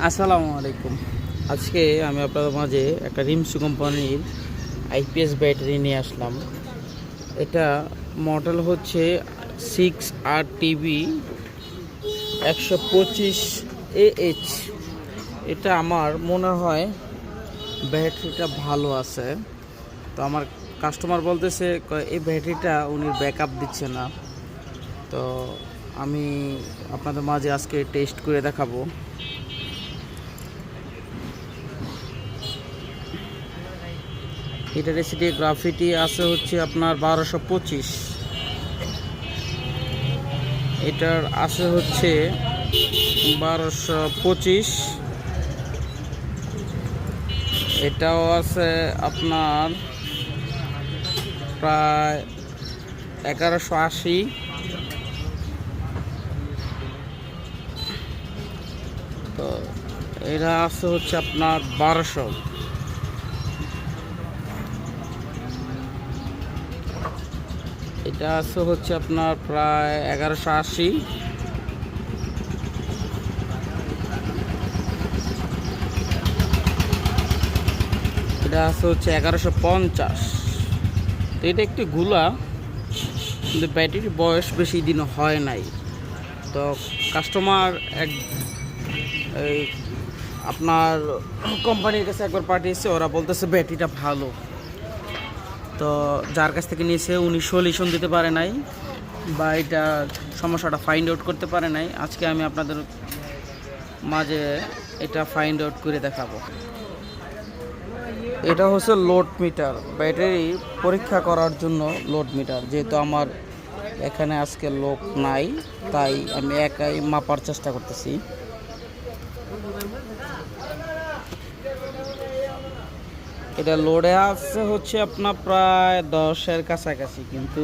আসসালামু আলাইকুম। আজকে আমি আপনাদের মাঝে একটা রিমসু কোম্পানির আইপিএস ব্যাটারি নিয়ে আসলাম। এটা মডেল হচ্ছে 6RTB 125AH। এটা আমার মনে হয় ব্যাটারিটা ভালো আছে। তো আমার কাস্টমার বলতেছে এই ব্যাটারিটা উনি ব্যাকআপ দিচ্ছে না। তো আমি আপনাদের মাঝে আজকে টেস্ট করে দেখাবো। এটার এসিডি গ্রাফিটি আছে হচ্ছে আপনার 1225। এটার আছে হচ্ছে 1225। এটাও আছে আপনার প্রায় 1180। তো এটা আছে হচ্ছে আপনার 1200। এটা আছে হচ্ছে আপনার প্রায় 1180। এটা আছে হচ্ছে 1150। তো এটা একটু গুলা, কিন্তু ব্যাটারির বয়স বেশি দিন হয় নাই। তো কাস্টমার এই আপনার কোম্পানির কাছে একবার পাঠিয়েছে, ওরা বলতেছে ব্যাটারিটা ভালো। তো যার কাছ থেকে নিয়েছে উনি সলিউশন দিতে পারে নাই, বা এটা সমস্যাটা ফাইন্ড আউট করতে পারে নাই। আজকে আমি আপনাদের মাঝে এটা ফাইন্ড আউট করে দেখাবো। এটা হচ্ছে লোড মিটার, ব্যাটারি পরীক্ষা করার জন্য লোড মিটার। যেহেতু আমার এখানে আজকে লোক নাই, তাই আমি একাই মাপার চেষ্টা করতেছি। এটা লোডে আছে হচ্ছে আপনার প্রায় 10-এর কাছাকাছি, কিন্তু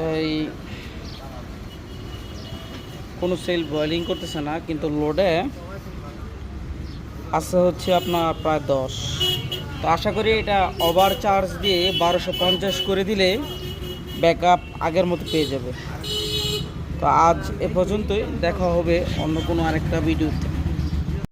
ওই কোনো সেল বয়েলিং করতেছে না, কিন্তু লোডে আছে হচ্ছে আপনার প্রায় 10। তো আশা করি এটা ওভার চার্জ দিয়ে 1250 করে দিলে ব্যাকআপ আগের মতো পেয়ে যাবে। তো আজ এ পর্যন্তই, দেখা হবে অন্য কোনো আরেকটা ভিডিওতে।